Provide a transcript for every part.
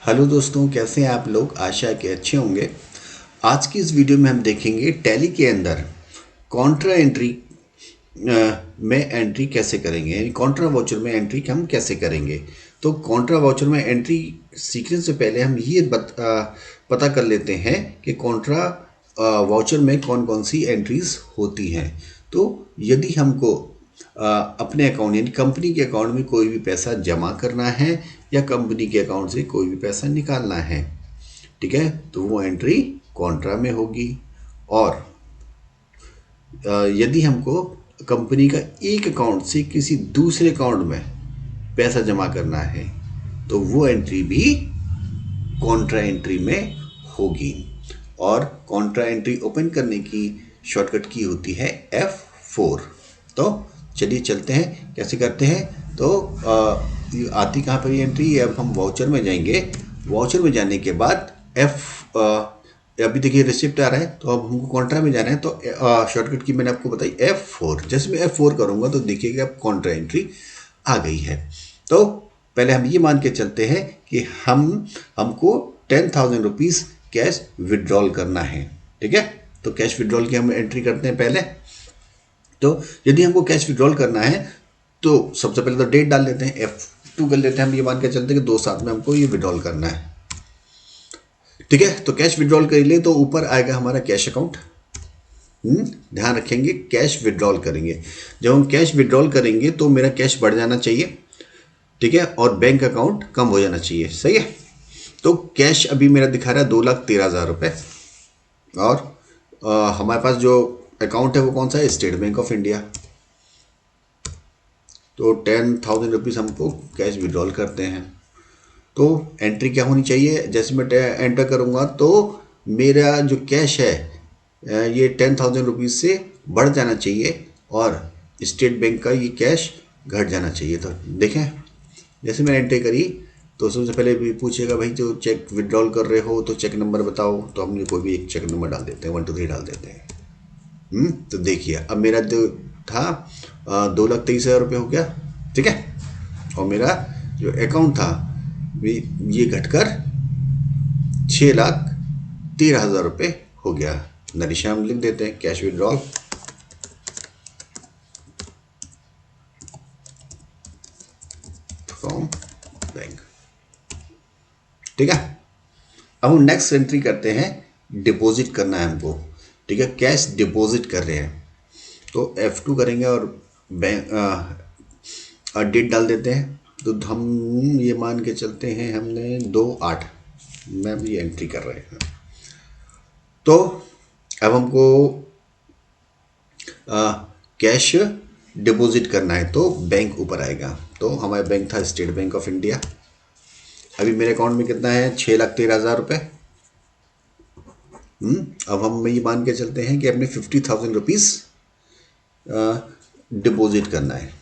Hello दोस्तों, कैसे हैं आप लोग। आशा है कि अच्छे होंगे। आज की इस वीडियो में हम देखेंगे टैली के अंदर कॉन्ट्रा एंट्री में एंट्री कैसे करेंगे, यानी कॉन्ट्रा वाउचर में एंट्री हम कैसे करेंगे। तो कॉन्ट्रा वाउचर में एंट्री सीखने से पहले हम ये पता कर लेते हैं कि कॉन्ट्रा वाउचर में कौन कौन सी एंट्रीज होती हैं। तो यदि हमको अपने अकाउंट यानी कंपनी के अकाउंट में कोई भी पैसा जमा करना है या कंपनी के अकाउंट से कोई भी पैसा निकालना है, ठीक है, तो वो एंट्री कॉन्ट्रा में होगी। और यदि हमको कंपनी का एक अकाउंट से किसी दूसरे अकाउंट में पैसा जमा करना है तो वो एंट्री भी कॉन्ट्रा एंट्री में होगी। और कॉन्ट्रा एंट्री ओपन करने की शॉर्टकट की होती है F4। तो चलिए चलते हैं कैसे करते हैं। तो ये आती कहाँ पर ये एंट्री, अब हम वाउचर में जाएंगे। वाउचर में जाने के बाद अभी देखिए रिसिप्ट आ रहा है, तो अब हमको कॉन्ट्रा में जाना है। तो शॉर्टकट की मैंने आपको बताई F4। जैसे मैं F4 करूँगा तो देखिएगा अब कॉन्ट्रा एंट्री आ गई है। तो पहले हम ये मान के चलते हैं कि हमको 10,000 रुपीज़ कैश विड्रॉल करना है, ठीक है। तो कैश विड्रॉल की हम एंट्री करते हैं पहले। तो यदि हमको कैश विड्रॉल करना है तो सबसे पहले तो डेट डाल लेते हैं, F2 कर लेते हैं। हम ये मान के चलते हैं कि 2/7 में हमको ये विड्रॉल करना है, ठीक है। तो कैश विड्रॉल कर ले तो ऊपर आएगा हमारा कैश अकाउंट। ध्यान रखेंगे कैश विड्रॉल करेंगे, जब हम कैश विड्रॉल करेंगे तो मेरा कैश बढ़ जाना चाहिए, ठीक है, और बैंक अकाउंट कम हो जाना चाहिए, सही है। तो कैश अभी मेरा दिखा रहा है 2,13,000 रुपये। और हमारे पास जो अकाउंट है वो कौन सा है, स्टेट बैंक ऑफ इंडिया। तो 10,000 रुपीज़ हमको कैश विड्रॉल करते हैं। तो एंट्री क्या होनी चाहिए, जैसे मैं एंटर करूँगा तो मेरा जो कैश है ये 10,000 रुपीज़ से बढ़ जाना चाहिए और स्टेट बैंक का ये कैश घट जाना चाहिए। तो देखें जैसे मैंने एंट्री करी तो सबसे पहले भी पूछेगा भाई जो चेक विड्रॉल कर रहे हो तो चेक नंबर बताओ। तो हम कोई भी एक चेक नंबर डाल देते हैं, 1 2 3 डाल देते हैं। तो देखिए अब मेरा जो था 2,23,000 रुपये हो गया, ठीक है। और मेरा जो अकाउंट था ये घटकर 6,13,000 रुपये हो गया। नरिशा हम लिख देते हैं कैश विड्रॉल फ्रॉम बैंक, ठीक है। अब हम नेक्स्ट एंट्री करते हैं, डिपॉजिट करना है हमको, ठीक है, कैश डिपॉजिट कर रहे हैं। तो F2 करेंगे और बैंक डेट डाल देते हैं। तो हम ये मान के चलते हैं हमने 2/8 में भी एंट्री कर रहे हैं। तो अब हमको कैश डिपॉजिट करना है तो बैंक ऊपर आएगा। तो हमारा बैंक था स्टेट बैंक ऑफ इंडिया। अभी मेरे अकाउंट में कितना है, 6,13,000 रुपये। अब हम ये मान के चलते हैं कि अपने 50,000 रुपीज़ डिपॉजिट करना है।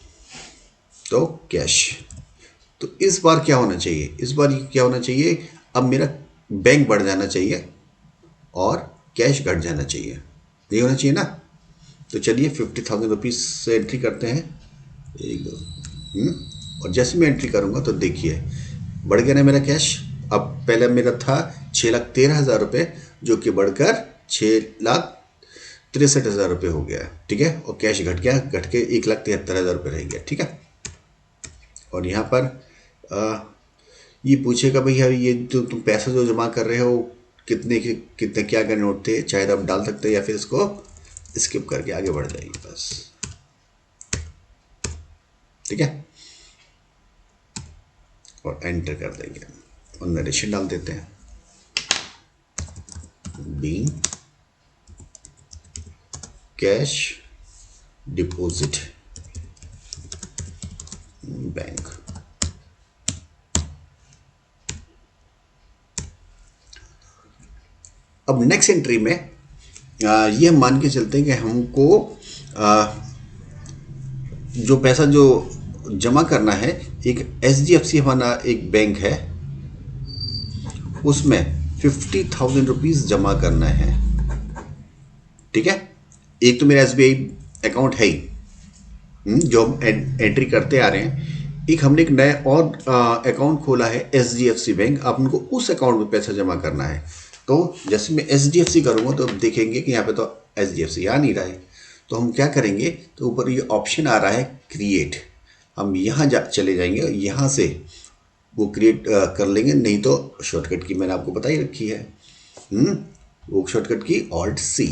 तो कैश, तो इस बार क्या होना चाहिए, इस बार क्या होना चाहिए, अब मेरा बैंक बढ़ जाना चाहिए और कैश घट जाना चाहिए, ये होना चाहिए ना। तो चलिए 50,000 रुपीज़ से एंट्री करते हैं, 1 2। और जैसे मैं एंट्री करूँगा तो देखिए बढ़ गया ना मेरा कैश। अब पहले मेरा था 6,13,000 रुपये जो कि बढ़कर 6,63,000 रुपये हो गया, ठीक है। और कैश घट गया, घट के 1,73,000 रुपये रह गया, ठीक है। और यहाँ पर ये पूछेगा भैया ये जो तुम पैसा जो जमा कर रहे हो कितने क्या क्या नोट थे, चाहे आप डाल सकते हैं या फिर इसको स्किप करके आगे बढ़ जाएंगे बस, ठीक है। और एंटर कर देंगे और नरेशन डाल देते हैं, बीइंग कैश डिपॉजिट बैंक। अब नेक्स्ट एंट्री में ये हम मान के चलते हैं कि हमको जो पैसा जो जमा करना है, एक HDFC हमारा एक बैंक है, उसमें 50,000 रुपीज़ जमा करना है, ठीक है। एक तो मेरा SBI अकाउंट है ही जो हम एंट्री करते आ रहे हैं, एक हमने एक नया और अकाउंट खोला है SDFC बैंक, आप उनको उस अकाउंट में पैसा जमा करना है। तो जैसे मैं SDFC करूँगा तो अब देखेंगे कि यहाँ पे तो SDFC आ नहीं रहा है, तो हम क्या करेंगे, तो ऊपर ये ऑप्शन आ रहा है क्रिएट, हम यहाँ चले जाएंगे और यहाँ से वो क्रिएट कर लेंगे। नहीं तो शॉर्टकट की मैंने आपको बताई रखी है, वो शॉर्टकट की Alt+C,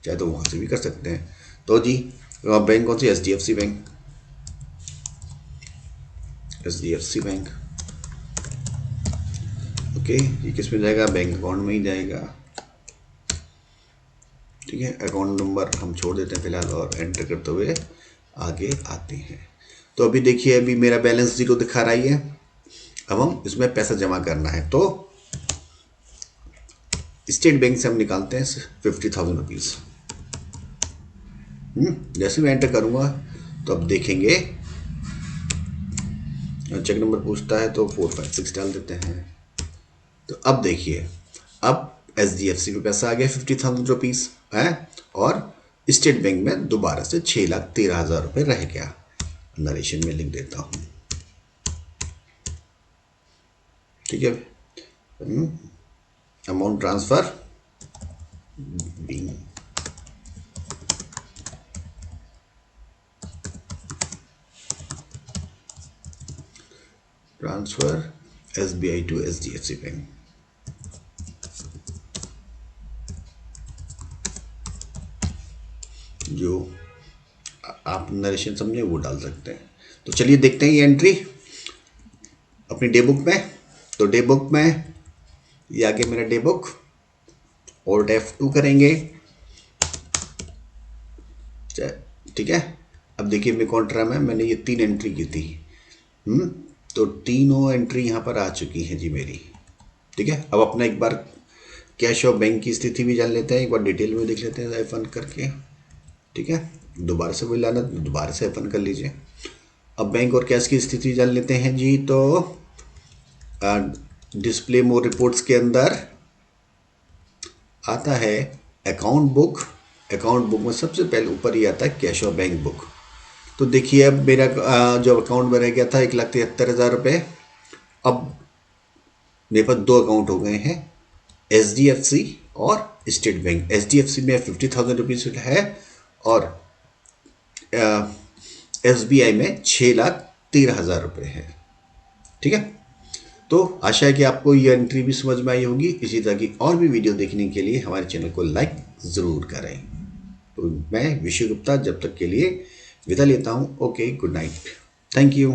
चाहे तो वहाँ से भी कर सकते हैं। तो जी बैंक कौन सी, SDFC bank, SDFC bank. Okay, ये किस में जाएगा, बैंक अकाउंट में ही जाएगा। ठीक है, अकाउंट नंबर हम छोड़ देते हैं फिलहाल और एंटर करते हुए आगे आते हैं। तो अभी देखिए, अभी मेरा बैलेंस 0 दिखा रहा है। अब हम इसमें पैसा जमा करना है, तो स्टेट बैंक से हम निकालते हैं 50,000 रुपीज़। जैसे मैं एंटर करूँगा तो अब देखेंगे चेक नंबर पूछता है तो 456 डाल देते हैं। तो अब देखिए, अब SDFC में पैसा आ गया 50,000 रुपीज़ है, और स्टेट बैंक में दोबारा से 6,13,000 रुपये रह गया। नरेशन में लिख देता हूँ, ठीक है। Amount transfer being transfer SBI to SDFC bank. जो आप नरेशन समझे वो डाल सकते हैं। तो चलिए देखते हैं ये एंट्री अपनी डे बुक में। तो डे बुक में ये आगे मेरा डे बुक, Alt F2 करेंगे, ठीक है। अब देखिए मेरे कॉन्ट्रा में मैंने ये 3 एंट्री की थी, तो तीनों एंट्री यहाँ पर आ चुकी हैं जी मेरी, ठीक है। अब अपना एक बार कैश और बैंक की स्थिति भी जान लेते हैं, एक बार डिटेल में देख लेते हैं F1 करके, ठीक है। दोबारा से वही लाना, दोबारा से F1 कर लीजिए। अब बैंक और कैश की स्थिति जान लेते हैं जी। तो डिस्प्ले मोर रिपोर्ट्स के अंदर आता है अकाउंट बुक। अकाउंट बुक में सबसे पहले ऊपर ही आता है कैश और बैंक बुक। तो देखिए अब मेरा जो अकाउंट बना गया था 1,73,000 रुपये, अब मेरे पास 2 अकाउंट हो गए हैं, SDFC और स्टेट बैंक। SDFC में 50,000 रुपीज़ है और SBI में 6,13,000 रुपये है, ठीक है। तो आशा है कि आपको ये एंट्री भी समझ में आई होगी। इसी तरह की और भी वीडियो देखने के लिए हमारे चैनल को लाइक ज़रूर करें। तो मैं विशु गुप्ता जब तक के लिए विदा लेता हूँ। Okay, good night, thank you.